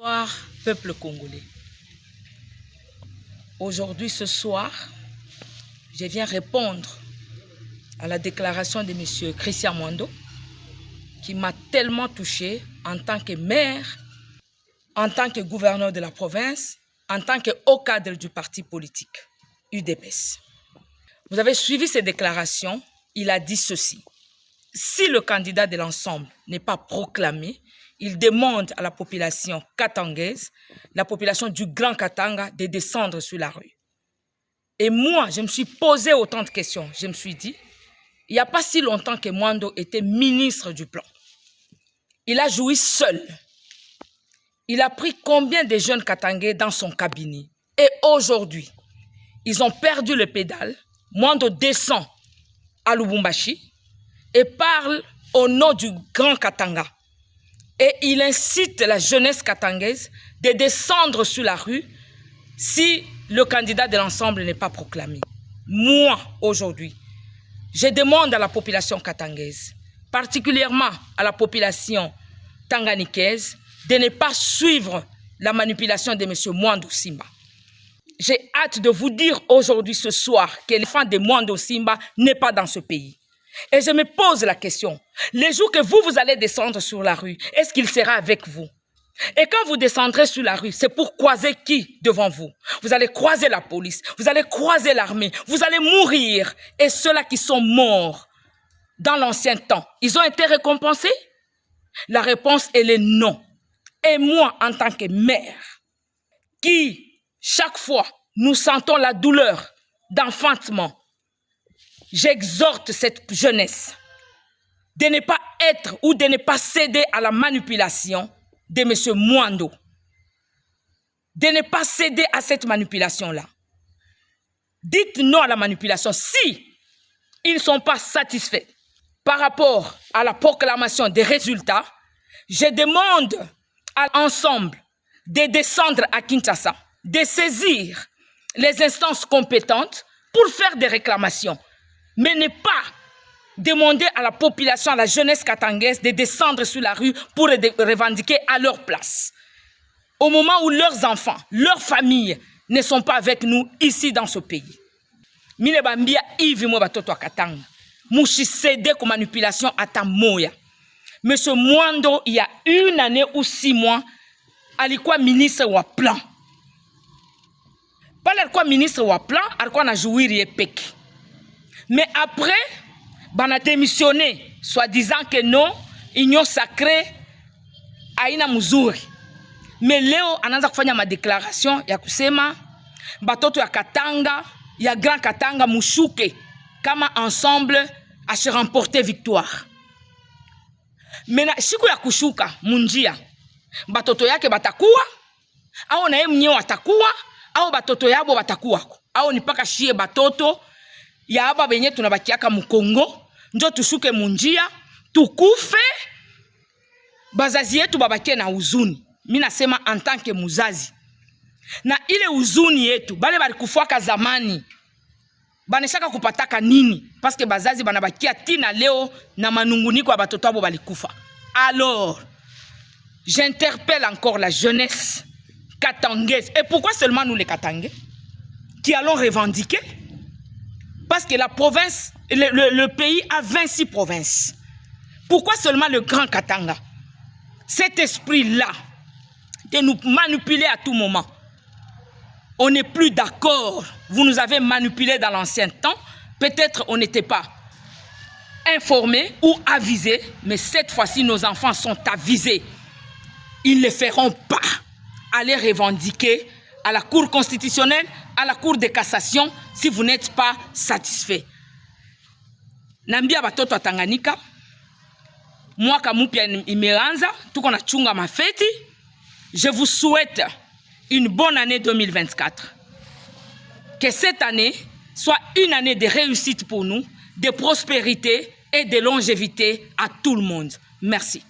Bonsoir, peuple congolais. Aujourd'hui, ce soir, je viens répondre à la déclaration de M. Christian Mwando, qui m'a tellement touché en tant que maire, en tant que gouverneur de la province, en tant que haut cadre du parti politique, UDPS. Vous avez suivi ces déclarations, il a dit ceci. Si le candidat de l'ensemble n'est pas proclamé, il demande à la population katangaise, la population du Grand Katanga, de descendre sur la rue. Et moi, je me suis posé autant de questions. Je me suis dit, il n'y a pas si longtemps que Mwando était ministre du plan. Il a joui seul. Il a pris combien de jeunes Katangais dans son cabinet. Et aujourd'hui, ils ont perdu le pédale. Mwando descend à Lubumbashi et parle au nom du Grand Katanga. Et il incite la jeunesse katangaise de descendre sur la rue si le candidat de l'ensemble n'est pas proclamé. Moi, aujourd'hui, je demande à la population katangaise, particulièrement à la population tanganikaise, de ne pas suivre la manipulation de M. Mwando Simba. J'ai hâte de vous dire aujourd'hui, ce soir, que l'enfant de Mwando Simba n'est pas dans ce pays. Et je me pose la question, les jours que vous allez descendre sur la rue, est-ce qu'il sera avec vous? Et quand vous descendrez sur la rue, c'est pour croiser qui devant vous? Vous allez croiser la police, vous allez croiser l'armée, vous allez mourir. Et ceux-là qui sont morts dans l'ancien temps, ils ont été récompensés? La réponse, elle est non. Et moi, en tant que maire, qui, chaque fois, nous sentons la douleur d'enfantement, j'exhorte cette jeunesse de ne pas être ou de ne pas céder à la manipulation de M. Mwando. De ne pas céder à cette manipulation-là. Dites non à la manipulation. Si ils ne sont pas satisfaits par rapport à la proclamation des résultats, je demande à l'ensemble de descendre à Kinshasa, de saisir les instances compétentes pour faire des réclamations. Mais ne pas demander à la population, à la jeunesse katangaise de descendre sur la rue pour revendiquer à leur place. Au moment où leurs enfants, leurs familles ne sont pas avec nous ici dans ce pays. Mine bambia hivi mwa batoto wa Katanga. Mushisede kwa manipulation ata moya. Monsieur Mwando, il y a 1 année ou 6 mois, alikuwa ministre wa plan. Pale alikuwa ministre wa plan, alikuwa na jouiri epeki. Mais après, on a démissionné, soi-disant que non, union sacrée, aina muzuri. Mais leo anaanza kufanya ma déclaration ya kusema batoto ya Katanga, ya Grand Katanga mushuke kama ensemble a se remporter victoire. Mais na siku ya kushuka munjia, batoto yake batakuwa, au na yeye mwenyewe atakuwa, au batoto yabo batakuwa. Au ni paka shie batoto ya aba benye tunabakiaka mu Kongo, njo tushuke munjia, tukufe, bazazi yetu babakie na huzuni. Mimi nasema en tant que muzazi. Na ile huzuni yetu, bale balikufuaka zamani, baneshaka kupataka nini? Parce que bazazi banabakia tina leo na manunguniko ya batoto abo balikufa. Alors, j'interpelle encore la jeunesse katangaise. Et pourquoi seulement nous les Katangais qui allons revendiquer? Parce que la province, le pays a 26 provinces. Pourquoi seulement le Grand Katanga? Cet esprit-là, de nous manipuler à tout moment. On n'est plus d'accord. Vous nous avez manipulés dans l'ancien temps. Peut-être on n'était pas informés ou avisés. Mais cette fois-ci, nos enfants sont avisés. Ils ne feront pas aller revendiquer à la Cour constitutionnelle, à la Cour de cassation, si vous n'êtes pas satisfait. Nambia batoto wa Tanganyika, mwaka mpya imeanza, tuko na chunga mafeti. Je vous souhaite une bonne année 2024. Que cette année soit une année de réussite pour nous, de prospérité et de longévité à tout le monde. Merci.